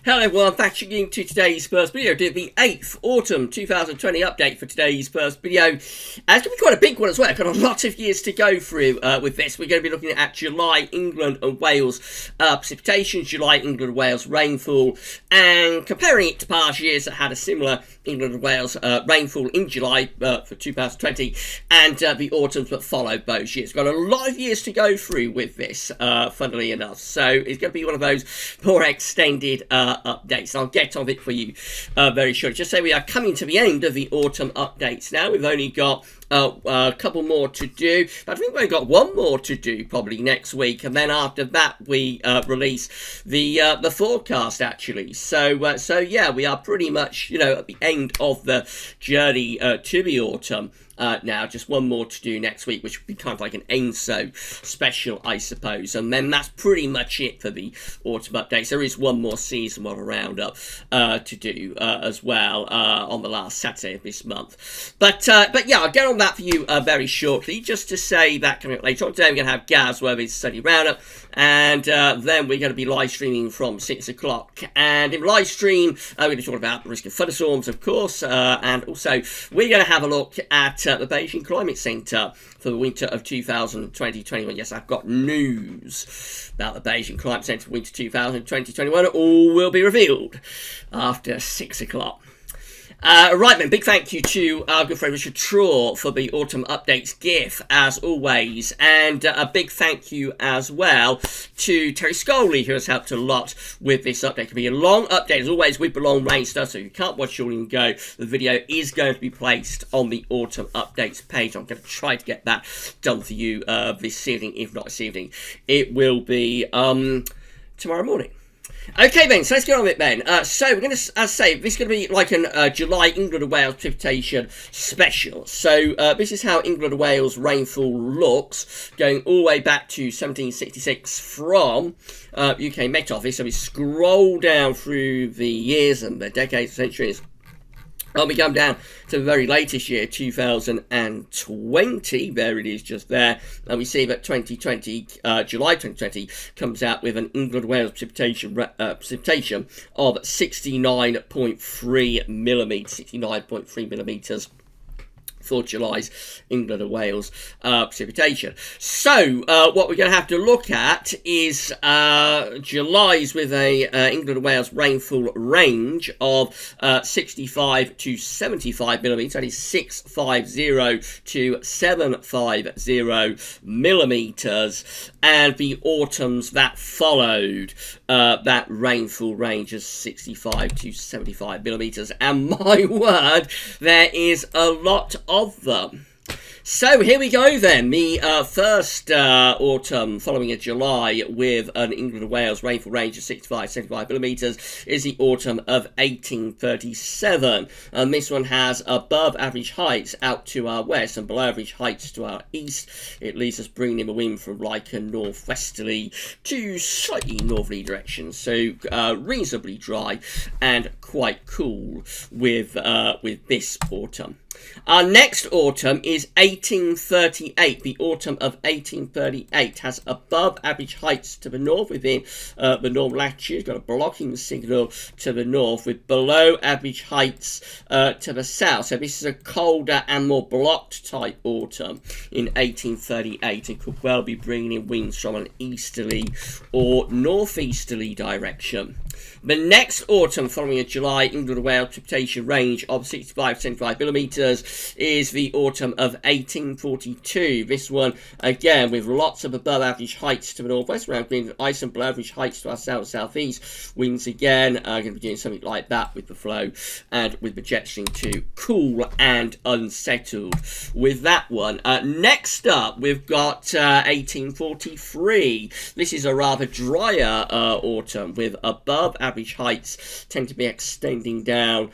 Hello everyone, thanks for tuning to today's first video, the 8th Autumn 2020 update for today's first video. It's going to be quite a big one as well. I've got a lot of years to go through with this. We're going to be looking at July, England and Wales precipitation, July, England and Wales rainfall, and comparing it to past years that had a similar England and Wales rainfall in July for 2020, and the autumns that followed those years. We've got a lot of years to go through with this, funnily enough, so it's going to be one of those more extended updates. I'll get on it for you very shortly. Just say we are coming to the end of the autumn updates now. We've only got a couple more to do. I think we've only got one more to do probably next week, and then after that we release the forecast actually. So yeah, we are pretty much at the end of the journey to the autumn. Now, just one more to do next week, which would be kind of like an ENSO special, I suppose. And then that's pretty much it for the autumn updates. There is one more season of a roundup to do as well on the last Saturday of this month. But yeah, I'll get on that for you very shortly. Just to say that coming up later on today, we're going to have GavsWeatherVids Study Roundup. And then we're going to be live streaming from 6 o'clock. And in live stream, we're going to talk about the risk of thunderstorms, of course. And also, we're going to have a look at the Beijing Climate Centre for the winter of 2020-21. Yes, I've got news about the Beijing Climate Centre for winter 2020-21. All will be revealed after 6 o'clock. Right then, big thank you to our good friend Richard Traw for the Autumn Updates GIF, as always, and a big thank you as well to Terry Scully, who has helped a lot with this update. It can be a long update, as always, with the long range stuff, so if you can't watch it all and go, the video is going to be placed on the Autumn Updates page. I'm going to try to get that done for you this evening. If not this evening, it will be tomorrow morning. Okay then, so let's get on with it then. So we're going to, as I say, this is going to be like a July England and Wales precipitation special. So this is how England and Wales rainfall looks, going all the way back to 1766 from UK Met Office. So we scroll down through the years and the decades, centuries. We come down to the very latest year, 2020. There it is, just there. And we see that 2020, July 2020, comes out with an England-Wales precipitation of 69.3 millimetres for July's England and Wales precipitation. So what we're going to have to look at is July's with a England and Wales rainfall range of 65 to 75 millimetres. That is 650 to 750 millimetres. And the autumns that followed that rainfall range is 65 to 75 millimetres. And my word, there is a lot of them. So here we go then, the first autumn following a July with an England and Wales rainfall range of 65 to 75 millimetres is the autumn of 1837. And this one has above average heights out to our west and below average heights to our east. It leaves us bringing in the wind from like a northwesterly to slightly northerly direction. So reasonably dry and quite cool with this autumn. Our next autumn is 1838. The autumn of 1838 has above average heights to the north within the northern latitude. Got a blocking signal to the north with below average heights to the south. So this is a colder and more blocked type autumn in 1838 and could well be bringing in winds from an easterly or northeasterly direction. The next autumn following a July England and Wales precipitation range of 65 to 75 millimetres is the autumn of 1842. This one, again, with lots of above average heights to the northwest, around Greenland ice, and below average heights to our south southeast. Winds again are going to be doing something like that with the flow and with the jet stream too. Cool and unsettled with that one. Next up, we've got 1843. This is a rather drier autumn with above average heights tend to be extending down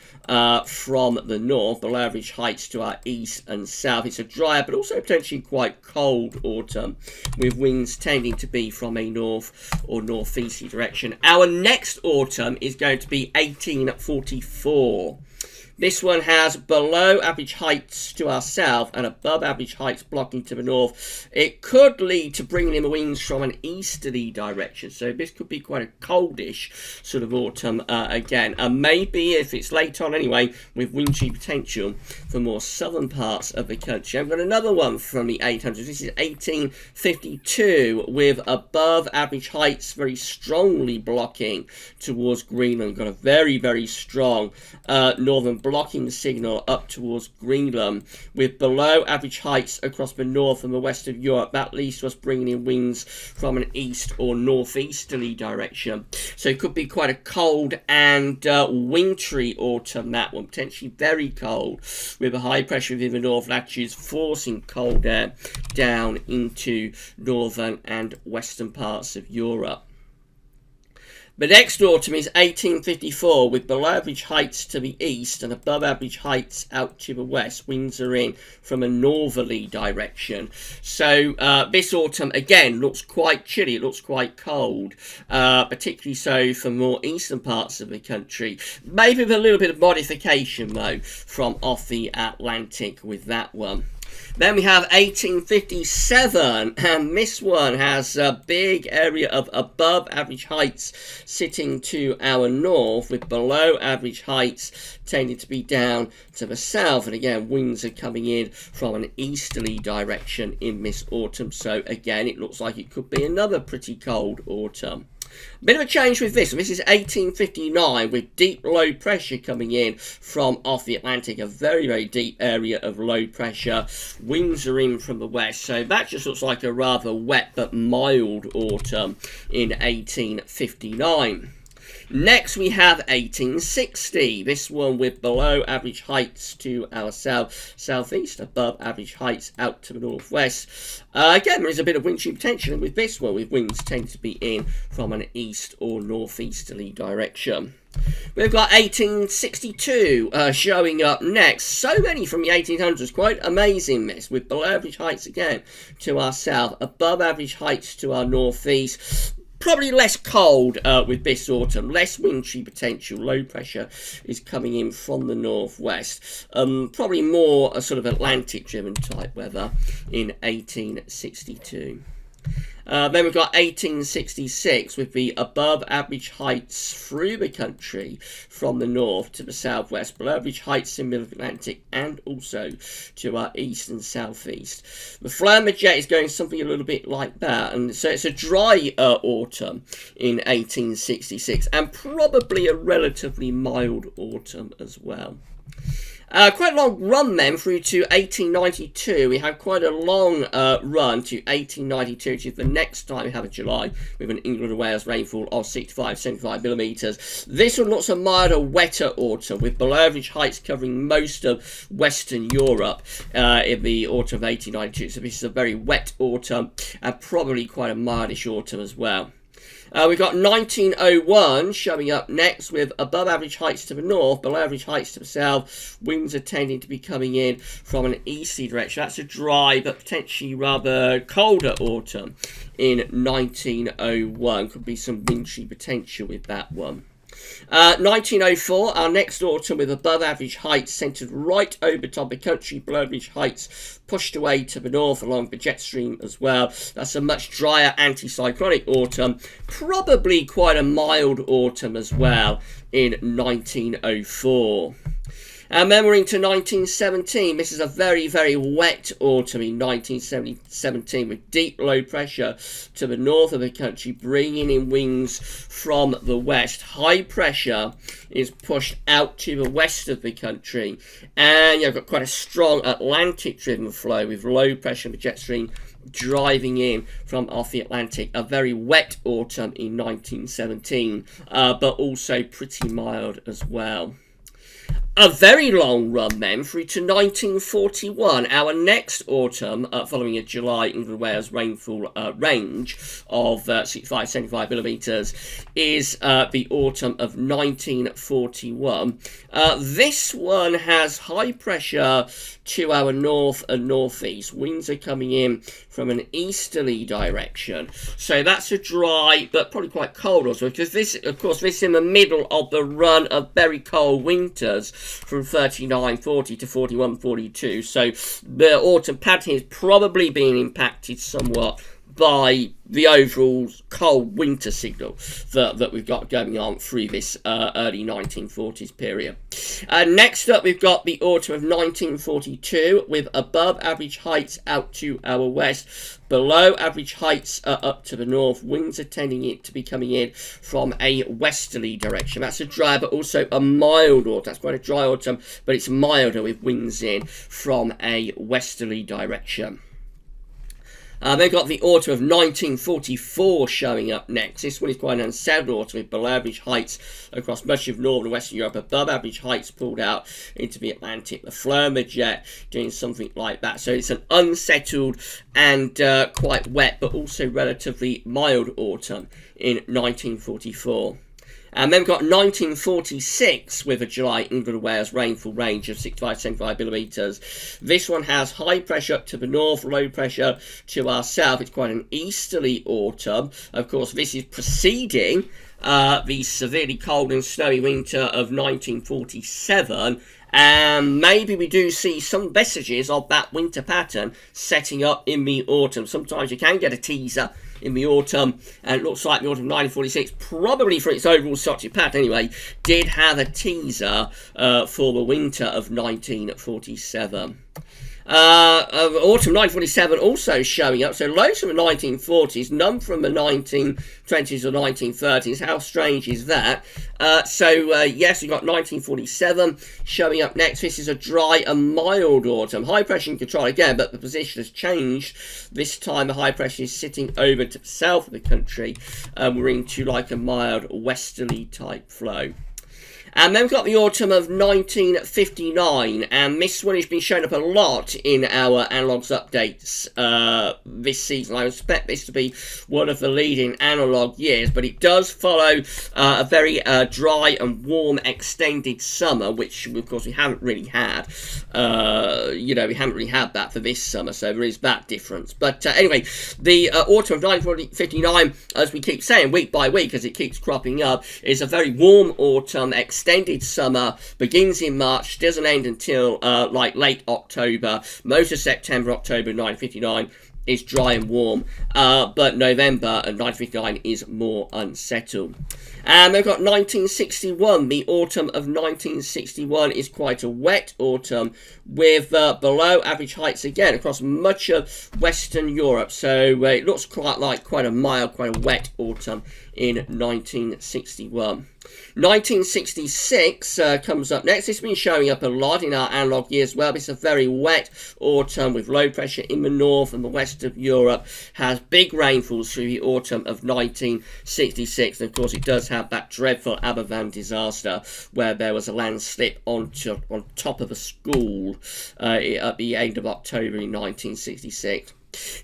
from the north, below average heights to our east and south. It's a drier but also potentially quite cold autumn with winds tending to be from a north or northeasterly direction. Our next autumn is going to be 1844. This one has below average heights to our south and above average heights blocking to the north. It could lead to bringing in the winds from an easterly direction, so this could be quite a coldish sort of autumn again, and maybe if it's late on anyway, with wind shear potential for more southern parts of the country. I've got another one from the 800s. This is 1852 with above average heights very strongly blocking towards Greenland. Got a very, very strong northern blocking signal up towards Greenland, with below average heights across the north and the west of Europe. That leads to us bringing in winds from an east or northeasterly direction. So it could be quite a cold and wintry autumn, that one. Potentially very cold, with a high pressure within the north latitudes forcing cold air down into northern and western parts of Europe. The next autumn is 1854 with below average heights to the east and above average heights out to the west. Winds are in from a northerly direction. So this autumn again looks quite chilly, it looks quite cold, particularly so for more eastern parts of the country. Maybe with a little bit of modification though from off the Atlantic with that one. Then we have 1857, and this one has a big area of above average heights sitting to our north, with below average heights tending to be down to the south. And again, winds are coming in from an easterly direction in this autumn. So again, it looks like it could be another pretty cold autumn. Bit of a change with this. This is 1859 with deep low pressure coming in from off the Atlantic. A very, very deep area of low pressure. Winds are in from the west. So that just looks like a rather wet but mild autumn in 1859. Next we have 1860, this one with below average heights to our southeast, above average heights out to the northwest. Again, there is a bit of wind shear potential with this one, with winds tend to be in from an east or northeasterly direction. We've got 1862 showing up next. So many from the 1800s, quite amazing this, with below average heights again to our south, above average heights to our northeast. Probably less cold with this autumn, less wind shear potential. Low pressure is coming in from the northwest. Probably more a sort of Atlantic-driven type weather in 1862. Then we've got 1866 with the above average heights through the country from the north to the southwest, below average heights in the middle of the Atlantic and also to our east and southeast. The Flamborough is going something a little bit like that, and so it's a dry autumn in 1866 and probably a relatively mild autumn as well. Quite a long run then through to 1892. We have quite a long run to 1892, which is the next time we have a July with an England and Wales rainfall of 65-75 millimetres. This one looks a milder, wetter autumn with below average heights covering most of Western Europe in the autumn of 1892. So this is a very wet autumn and probably quite a mildish autumn as well. We've got 1901 showing up next with above average heights to the north, below average heights to the south. Winds are tending to be coming in from an easterly direction. That's a dry but potentially rather colder autumn in 1901. Could be some wind shear potential with that one. 1904, our next autumn with above average heights centred right over top of the country, below average heights pushed away to the north along the jet stream as well. That's a much drier anticyclonic autumn, probably quite a mild autumn as well in 1904. And then we're into 1917. This is a very, very wet autumn in 1917 with deep low pressure to the north of the country, bringing in winds from the west. High pressure is pushed out to the west of the country. And you've got quite a strong Atlantic-driven flow with low pressure in the jet stream driving in from off the Atlantic. A very wet autumn in 1917, but also pretty mild as well. A very long run then through to 1941. Our next autumn, following a July England Wales rainfall range of 65-75 millimetres, is the autumn of 1941. This one has high pressure to our north and northeast. Winds are coming in from an easterly direction. So that's a dry but probably quite cold also, because this, of course, this is in the middle of the run of very cold winters from 39-40 to 41-42. So the autumn pattern is probably being impacted somewhat by the overall cold winter signal that we've got going on through this early 1940s period. Next up, we've got the autumn of 1942 with above average heights out to our west, below average heights up to the north. Winds are tending to be coming in from a westerly direction. That's a dry but also a mild autumn. That's quite a dry autumn, but it's milder with winds in from a westerly direction. They've got the autumn of 1944 showing up next. This one is quite an unsettled autumn with below average heights across much of northern and western Europe, above average heights pulled out into the Atlantic. The flow and the jet doing something like that. So it's an unsettled and quite wet but also relatively mild autumn in 1944. And then we've got 1946 with a July England and Wales rainfall range of 65-75 millimetres. This one has high pressure up to the north, low pressure to our south. It's quite an easterly autumn. Of course, this is preceding the severely cold and snowy winter of 1947. And maybe we do see some vestiges of that winter pattern setting up in the autumn. Sometimes you can get a teaser in the autumn, and it looks like the autumn of 1946, probably for its overall structured pattern anyway, did have a teaser for the winter of 1947. Autumn 1947 also showing up, so loads from the 1940s, none from the 1920s or 1930s. How strange is that? Yes, we've got 1947 showing up next. This is a dry and mild autumn. High pressure in control again, but the position has changed. This time the high pressure is sitting over to the south of the country. We're into like a mild westerly type flow. And then we've got the autumn of 1959, and this one has been showing up a lot in our analogues updates this season. I expect this to be one of the leading analogue years, but it does follow a very dry and warm extended summer, which of course we haven't really had. We haven't really had that for this summer, so there is that difference. But anyway, the autumn of 1959, as we keep saying week by week as it keeps cropping up, is a very warm autumn, extended summer, begins in March, doesn't end until like late October. Most of September, October 1959 is dry and warm, but November of 1959 is more unsettled. And we've got 1961. The autumn of 1961 is quite a wet autumn with below average heights again across much of Western Europe. So it looks quite a mild, quite a wet autumn in 1961. 1966 comes up next. This has been showing up a lot in our analogue year as well. It's a very wet autumn with low pressure in the north, and the west of Europe has big rainfalls through the autumn of 1966. And of course it does have that dreadful Aberfan disaster where there was a landslip on top of a school at the end of October in 1966.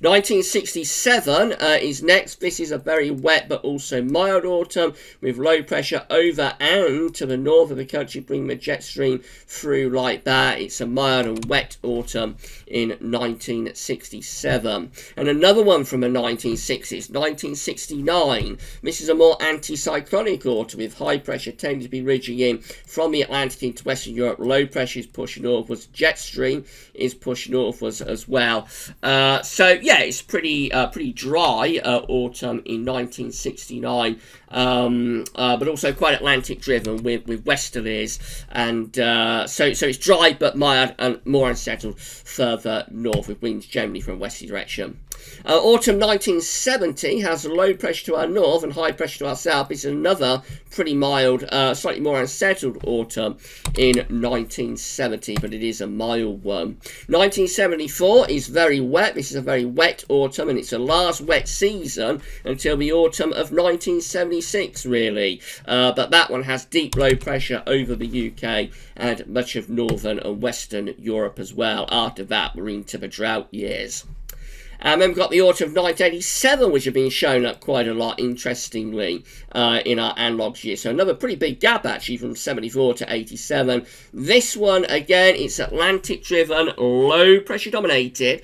1967 is next. This is a very wet but also mild autumn with low pressure over and to the north of the country, bringing the jet stream through like that. It's a mild and wet autumn in 1967. And another one from the 1960s, 1969. This is a more anticyclonic autumn with high pressure tending to be ridging in from the Atlantic into Western Europe. Low pressure is pushing northwards. Jet stream is pushing northwards as well. So yeah, it's pretty dry autumn in 1969, but also quite Atlantic driven with westerlies, and so it's dry but mild and more unsettled further north with winds generally from westerly direction. Autumn 1970 has low pressure to our north and high pressure to our south. It's another pretty mild, slightly more unsettled autumn in 1970, but it is a mild one. 1974 is very wet. This is a very wet autumn, and it's the last wet season until the autumn of 1976, really. But that one has deep low pressure over the UK and much of northern and western Europe as well. After that, we're into the drought years. And then we've got the autumn of 1987, which have been shown up quite a lot, interestingly, in our analogues year. So another pretty big gap, actually, from 74 to 87. This one, again, it's Atlantic-driven, low-pressure dominated.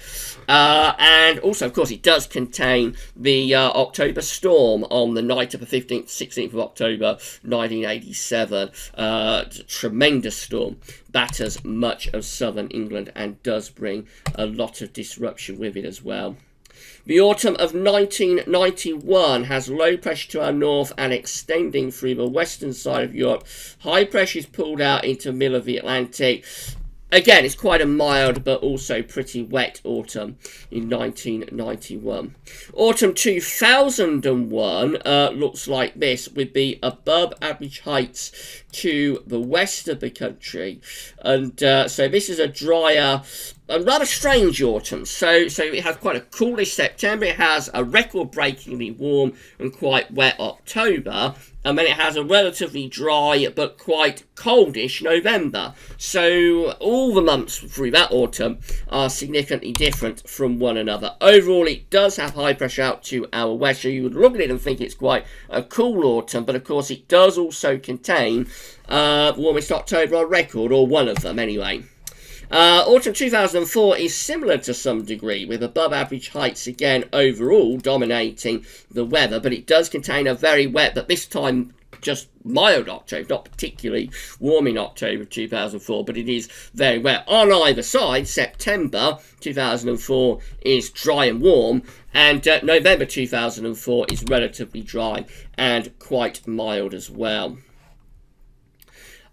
And also, of course, it does contain the October storm on the night of the 15th, 16th of October, 1987. Tremendous storm. Batters much of southern England and does bring a lot of disruption with it as well. The autumn of 1991 has low pressure to our north and extending through the western side of Europe. High pressure is pulled out into the middle of the Atlantic. Again, it's quite a mild but also pretty wet autumn in 1991. Autumn 2001 looks like this, with the above average heights to the west of the country. And so this is a drier, a rather strange autumn. So it has quite a coolish September. It has a record-breakingly warm and quite wet October. And then it has a relatively dry but quite coldish November. So all the months through that autumn are significantly different from one another. Overall, it does have high pressure out to our west, so you would look at it and think it's quite a cool autumn. But of course, it does also contain the warmest October on record, or one of them anyway. Autumn 2004 is similar to some degree, with above average heights again overall dominating the weather, but it does contain a very wet, but this time just mild October, not particularly warm in October 2004, but it is very wet. On either side, September 2004 is dry and warm, and November 2004 is relatively dry and quite mild as well.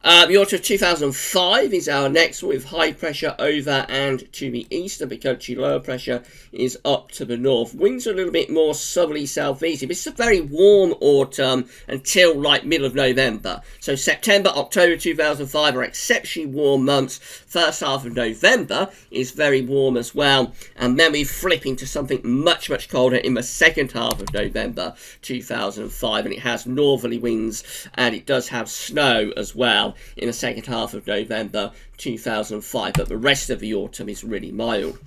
The autumn of 2005 is our next, with high pressure over and to the east of the country. Lower pressure is up to the north. Winds are a little bit more southerly southeasterly. This is a very warm autumn until like middle of November. So September, October 2005 are exceptionally warm months. First half of November is very warm as well. And then we flip into something much, much colder in the second half of November 2005. And it has northerly winds and it does have snow as well in the second half of November 2005, but the rest of the autumn is really mild.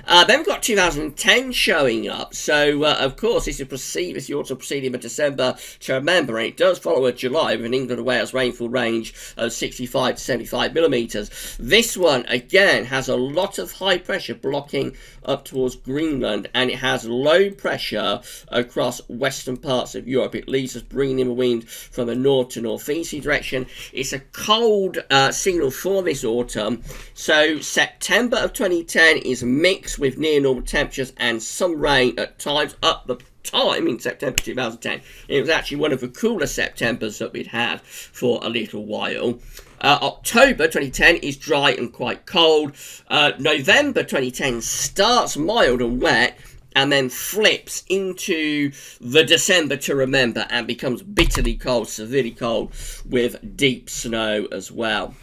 Then we've got 2010 showing up. So, of course, this is the autumn preceding the December to remember, and it does follow a July with an England and Wales rainfall range of 65 to 75 millimetres. This one, again, has a lot of high pressure blocking up towards Greenland, and it has low pressure across western parts of Europe. It leaves us bringing in the wind from a north to northeasterly direction. It's a cold signal for this autumn. So, September of 2010 is mixed with near normal temperatures and some rain at times. Up the time in September 2010, it was actually one of the cooler Septembers that we'd had for a little while. October 2010 is dry and quite cold. November 2010 starts mild and wet and then flips into the December to remember and becomes bitterly cold, severely cold, with deep snow as well.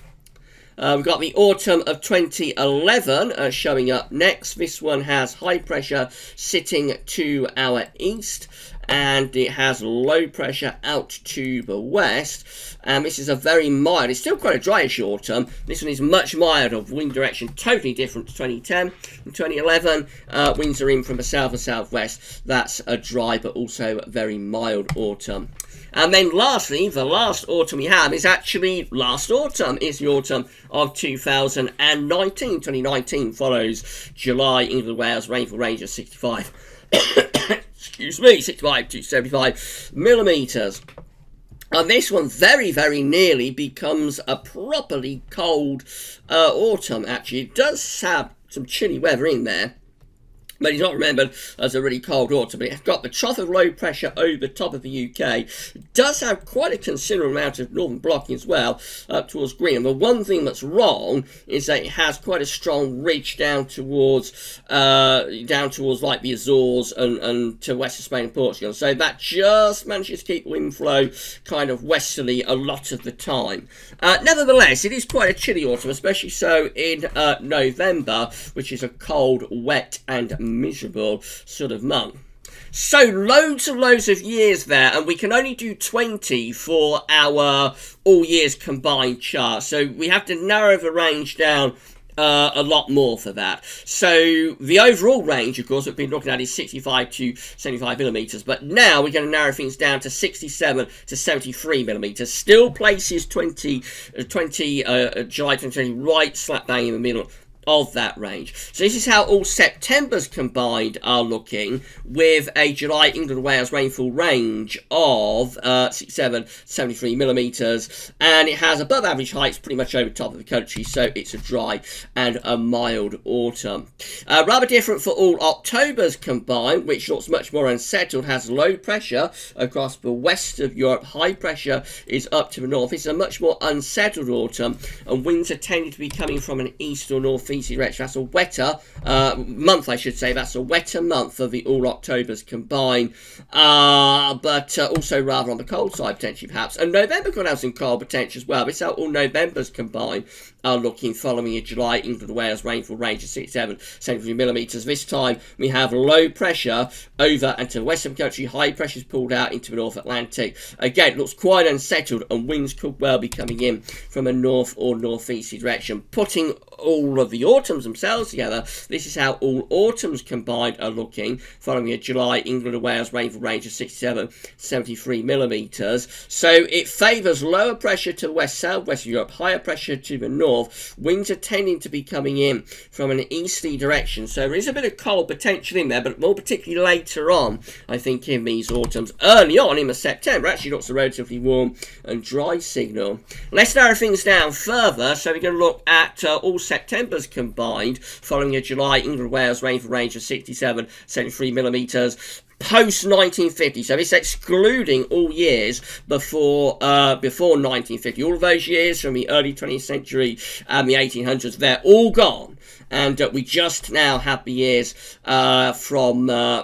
We've got the autumn of 2011 showing up next. This one has high pressure sitting to our east, and it has low pressure out to the west. And this is a very mild, it's still quite a dryish autumn. This one is much milder, wind direction totally different to 2010. In 2011, winds are in from the south and southwest. That's a dry but also very mild autumn. And then lastly, the last autumn we have is actually last autumn. It's the autumn of 2019. 2019 follows July, England, Wales, rainfall range of 65, excuse me, 65 to 75 millimetres. And this one very, very nearly becomes a properly cold autumn, actually. It does have some chilly weather in there, but it's not remembered as a really cold autumn. But it's got the trough of low pressure over the top of the UK. It does have quite a considerable amount of northern blocking as well up towards Greenland. The one thing that's wrong is that it has quite a strong ridge down towards like the Azores and to west of Spain and Portugal. So that just manages to keep wind flow kind of westerly a lot of the time. Nevertheless, it is quite a chilly autumn, especially so in November, which is a cold, wet and miserable sort of month. So loads and loads of years there, and we can only do 20 for our all years combined chart. So we have to narrow the range down a lot more for that. So the overall range, of course, we've been looking at is 65 to 75 millimeters, but now we're going to narrow things down to 67 to 73 millimeters. Still places July 2020 right slap bang in the middle of that range. So this is how all Septembers combined are looking, with a July England and Wales rainfall range of 67, 73 millimeters, and it has above average heights pretty much over top of the country, so it's a dry and a mild autumn. Rather different for all Octobers combined, which looks much more unsettled, has low pressure across the west of Europe, high pressure is up to the north. It's a much more unsettled autumn, and winds are tending to be coming from an east or northeast direction. That's a wetter month, I should say. That's a wetter month for the all Octobers combined, but also rather on the cold side potentially, perhaps. And November could have some cold potential as well. This is how all Novembers combined are looking, following a July England and Wales rainfall range of 67, 73 millimeters. This time we have low pressure over and to the west of the country, high pressure is pulled out into the North Atlantic. Again, it looks quite unsettled, and winds could well be coming in from a north or northeasterly direction. Putting all of the autumns themselves together, this is how all autumns combined are looking, following a July England and Wales rainfall range of 67, 73 millimeters. So it favours lower pressure to the west, southwest of Europe, higher pressure to the north. Winds are tending to be coming in from an easterly direction, so there is a bit of cold potential in there, but more particularly later on, I think, in these autumns. Early on in the September actually looks a relatively warm and dry signal. Let's narrow things down further. So we're going to look at all Septembers combined, following a July England Wales rainfall range of 67, 73 millimeters. Post 1950, so it's excluding all years before 1950. All of those years from the early 20th century and the 1800s, they're all gone, and we just now have the years from after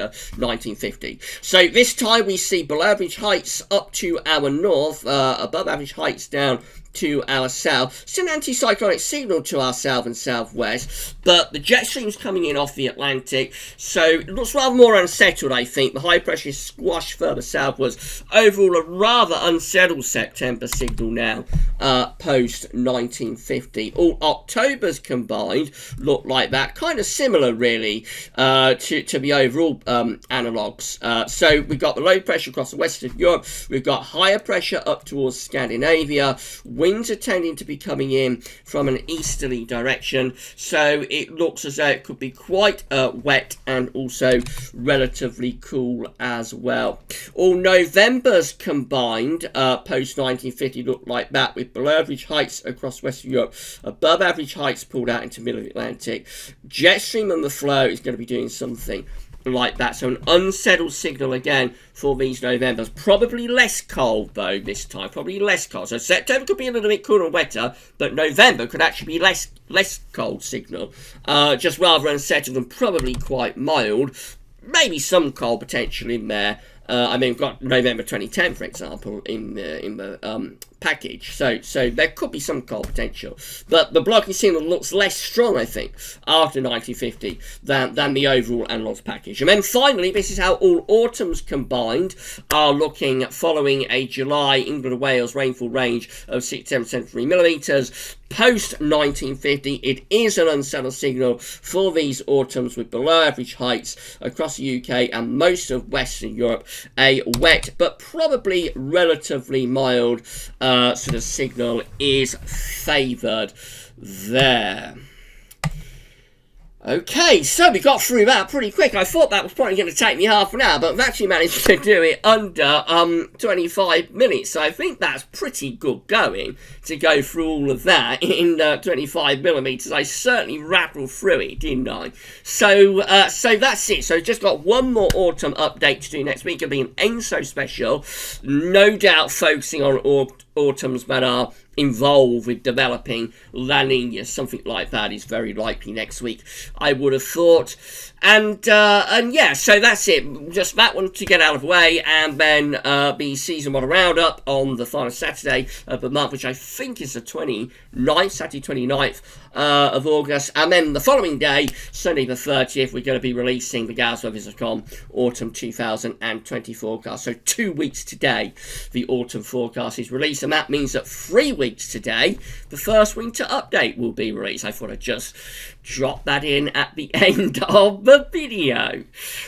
1950. So this time we see below average heights up to our north, above average heights down to our south. It's an anticyclonic signal to our south and southwest, but the jet stream's coming in off the Atlantic, so it looks rather more unsettled, I think. The high pressure is squashed further southwards. Overall, a rather unsettled September signal now, post 1950. All Octobers combined look like that, kind of similar really to the overall analogues. So we've got the low pressure across the west of Europe, we've got higher pressure up towards Scandinavia. Winds are tending to be coming in from an easterly direction, so it looks as though it could be quite wet and also relatively cool as well. All Novembers combined post 1950 look like that, with below average heights across Western Europe, above average heights pulled out into the middle of the Atlantic. Jet stream on the flow is going to be doing something like that, so an unsettled signal again for these Novembers. Probably less cold though this time, probably less cold. So September could be a little bit cooler and wetter, but November could actually be less cold signal, just rather unsettled and probably quite mild. Maybe some cold potential in there. I mean, we've got November 2010, for example, in the package. So there could be some cold potential. But the blocking signal looks less strong, I think, after 1950 than the overall analogues package. And then finally, this is how all autumns combined are looking, following a July England and Wales rainfall range of 67, 73 millimeters. Post 1950, it is an unsettled signal for these autumns, with below average heights across the UK and most of Western Europe. A wet but probably relatively mild sort of signal is favoured there. Okay, so we got through that pretty quick. I thought that was probably going to take me half an hour, but I've actually managed to do it under 25 minutes. So I think that's pretty good going to go through all of that in 25 millimeters. I certainly rattled through it, didn't I? So that's it. So just got one more autumn update to do next week. It'll be an ENSO special, no doubt focusing on autumns that are involved with developing La Nina. Something like that is very likely next week, I would have thought. And yeah, so that's it. Just that one to get out of the way, and then the season one roundup on the final Saturday of the month, which I think is the 29th, Saturday 29th of August. And then the following day, Sunday the 30th, we're going to be releasing the GavsWeatherVids Autumn 2020 forecast. So 2 weeks today, the autumn forecast is released. And and that means that 3 weeks today, the first winter update will be released. I thought I'd just drop that in at the end of the video.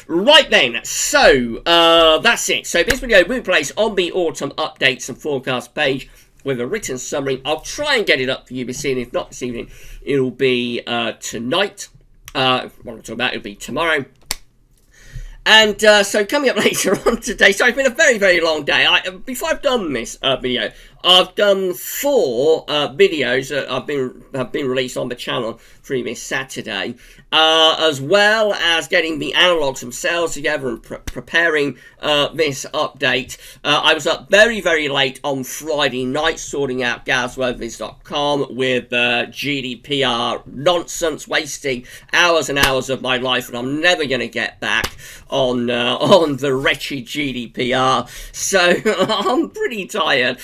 Right then, so that's it. So this video will be placed on the autumn updates and forecast page with a written summary. I'll try and get it up for you this evening. If not this evening, it'll be tonight. What I'm talking about, it'll be tomorrow. And so coming up later on today, so it's been a very, very long day. Before I've done this video, I've done 4 videos that have been released on the channel previous Saturday, as well as getting the analogs themselves together and preparing this update. I was up very, very late on Friday night sorting out GavsWeatherVids.com with GDPR nonsense, wasting hours and hours of my life, and I'm never going to get back on the wretched GDPR. So I'm pretty tired.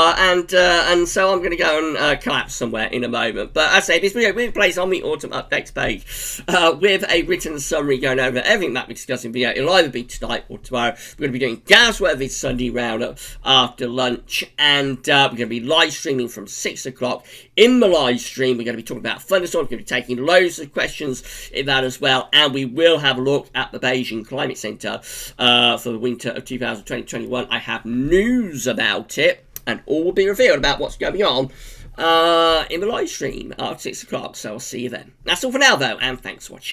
And so I'm going to go and collapse somewhere in a moment. But as I say, this video will be placed on the autumn updates page with a written summary going over everything that we're discussing video. It'll either be tonight or tomorrow. We're going to be doing GavsWeatherVids Sunday Roundup after lunch, and we're going to be live streaming from 6 o'clock. In the live stream, we're going to be talking about thunderstorms. We're going to be taking loads of questions in that as well, and we will have a look at the Beijing Climate Centre for the winter of 2020-21. I have news about it, and all will be revealed about what's going on in the live stream at 6 o'clock, so I'll see you then. That's all for now, though, and thanks for watching.